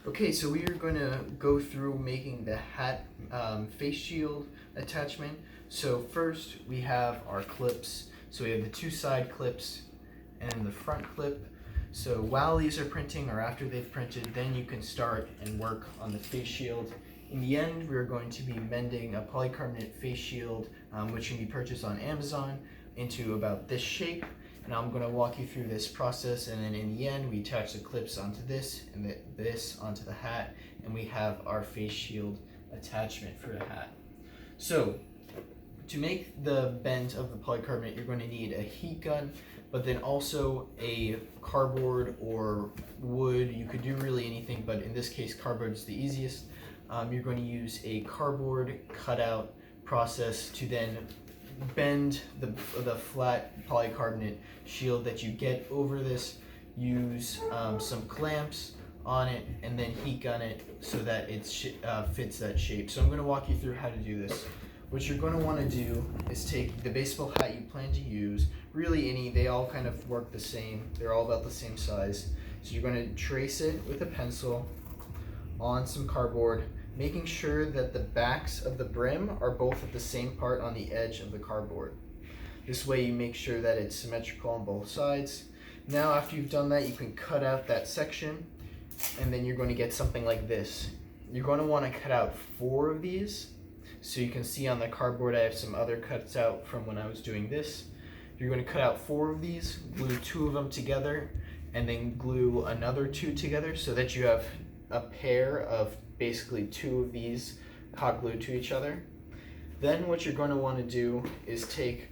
Okay, so we are going to go through making the hat face shield attachment. So first we have our clips. So we have the two side clips and the front clip. So while these are printing or after they've printed, then you can start and work on the face shield. In the end, we're going to be mending a polycarbonate face shield, which can be purchased on Amazon, into about this shape. And I'm going to walk you through this process, and then in the end we attach the clips onto this and this onto the hat, and we have our face shield attachment for the hat. So to make the bend of the polycarbonate, you're going to need a heat gun, but then also a cardboard or wood. You could do really anything, but in this case cardboard is the easiest. You're going to use a cardboard cutout process to then bend the flat polycarbonate shield that you get over this. Use some clamps on it and then heat gun it so that it fits that shape. So I'm going to walk you through how to do this. What you're going to want to do is take the baseball hat you plan to use, really any, they all kind of work the same, they're all about the same size. So you're going to trace it with a pencil on some cardboard, making sure that the backs of the brim are both at the same part on the edge of the cardboard. This way you make sure that it's symmetrical on both sides. Now after you've done that, you can cut out that section, and then you're going to get something like this. You're going to want to cut out 4 of these. So you can see on the cardboard I have some other cuts out from when I was doing this. You're going to cut out 4 of these, glue 2 of them together, and then glue another 2 together so that you have a pair of basically 2 of these hot glued to each other. Then what you're going to want to do is take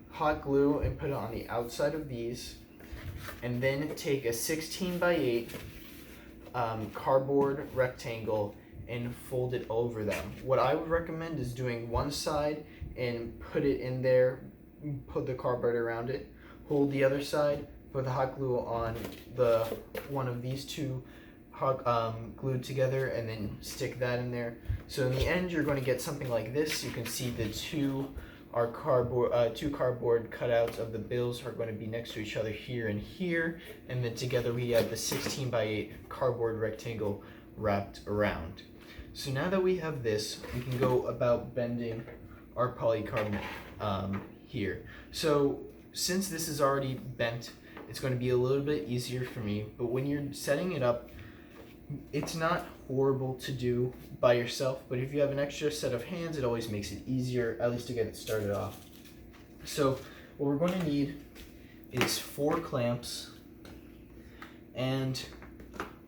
hot glue and put it on the outside of these, and then take a 16 by 8 cardboard rectangle and fold it over them. What I would recommend is doing one side and put it in there, put the cardboard around it, hold the other side, put the hot glue on the one of these 2 glued together, and then stick that in there. So in the end you're going to get something like this. You can see the two cardboard cutouts of the bills are going to be next to each other here and here, and then together we have the 16 by 8 cardboard rectangle wrapped around. So now that we have this, we can go about bending our polycarbonate here. So since this is already bent, it's going to be a little bit easier for me, but when you're setting it up, it's not horrible to do by yourself, but if you have an extra set of hands, it always makes it easier, at least to get it started off. So what we're going to need is 4 clamps, and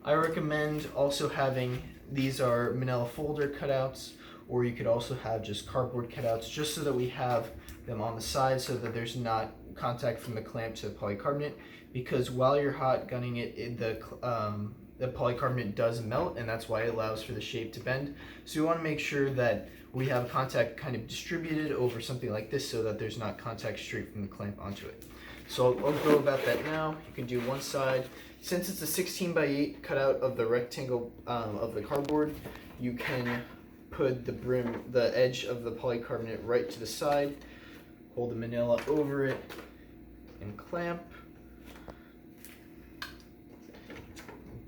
I recommend also having, these are manila folder cutouts, or you could also have just cardboard cutouts, just so that we have them on the side so that there's not contact from the clamp to the polycarbonate, because while you're hot gunning it, the polycarbonate does melt, and that's why it allows for the shape to bend. So you want to make sure that we have contact kind of distributed over something like this so that there's not contact straight from the clamp onto it. So I'll go about that now. You can do one side. Since it's a 16 by 8 cutout of the rectangle of the cardboard, you can put the edge of the polycarbonate right to the side, hold the manila over it, and clamp.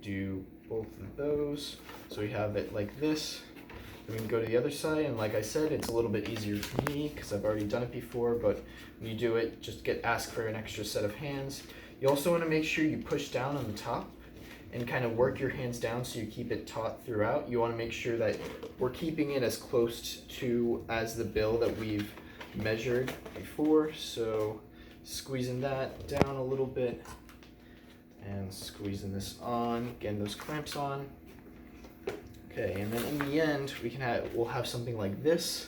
Do both of those, so we have it like this. Then we can go to the other side, and like I said, it's a little bit easier for me because I've already done it before, but when you do it, just ask for an extra set of hands. You also want to make sure you push down on the top and kind of work your hands down so you keep it taut throughout. You want to make sure that we're keeping it as close to as the bill that we've measured before, so squeezing that down a little bit and squeezing this on, getting those clamps on. Okay, and then in the end, we'll have something like this.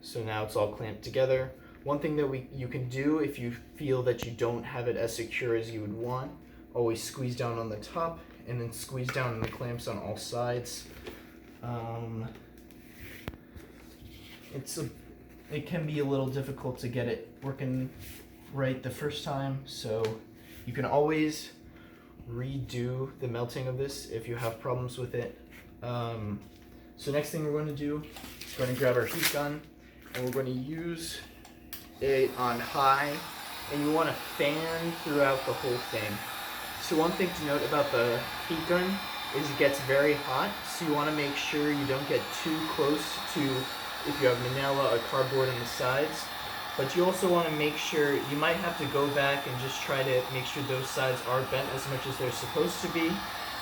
So now it's all clamped together. One thing that you can do if you feel that you don't have it as secure as you would want, always squeeze down on the top and then squeeze down on the clamps on all sides. It can be a little difficult to get it working right the first time, so you can always redo the melting of this if you have problems with it. So next thing we're going to do is we're going to grab our heat gun, and we're going to use it on high, and you want to fan throughout the whole thing. So one thing to note about the heat gun is it gets very hot, so you want to make sure you don't get too close to, if you have manila or cardboard on the sides. But you also want to make sure, you might have to go back and just try to make sure those sides are bent as much as they're supposed to be,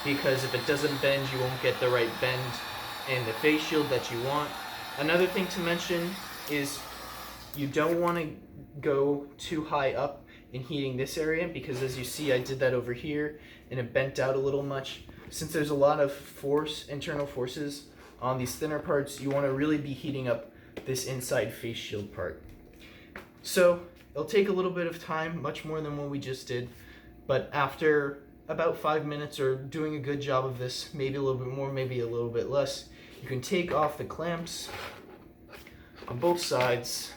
because if it doesn't bend, you won't get the right bend in the face shield that you want. Another thing to mention is you don't want to go too high up in heating this area, because as you see, I did that over here and it bent out a little much. Since there's a lot of force, internal forces on these thinner parts, you want to really be heating up this inside face shield part. So it'll take a little bit of time, much more than what we just did, but after about 5 minutes or doing a good job of this, maybe a little bit more, maybe a little bit less, you can take off the clamps on both sides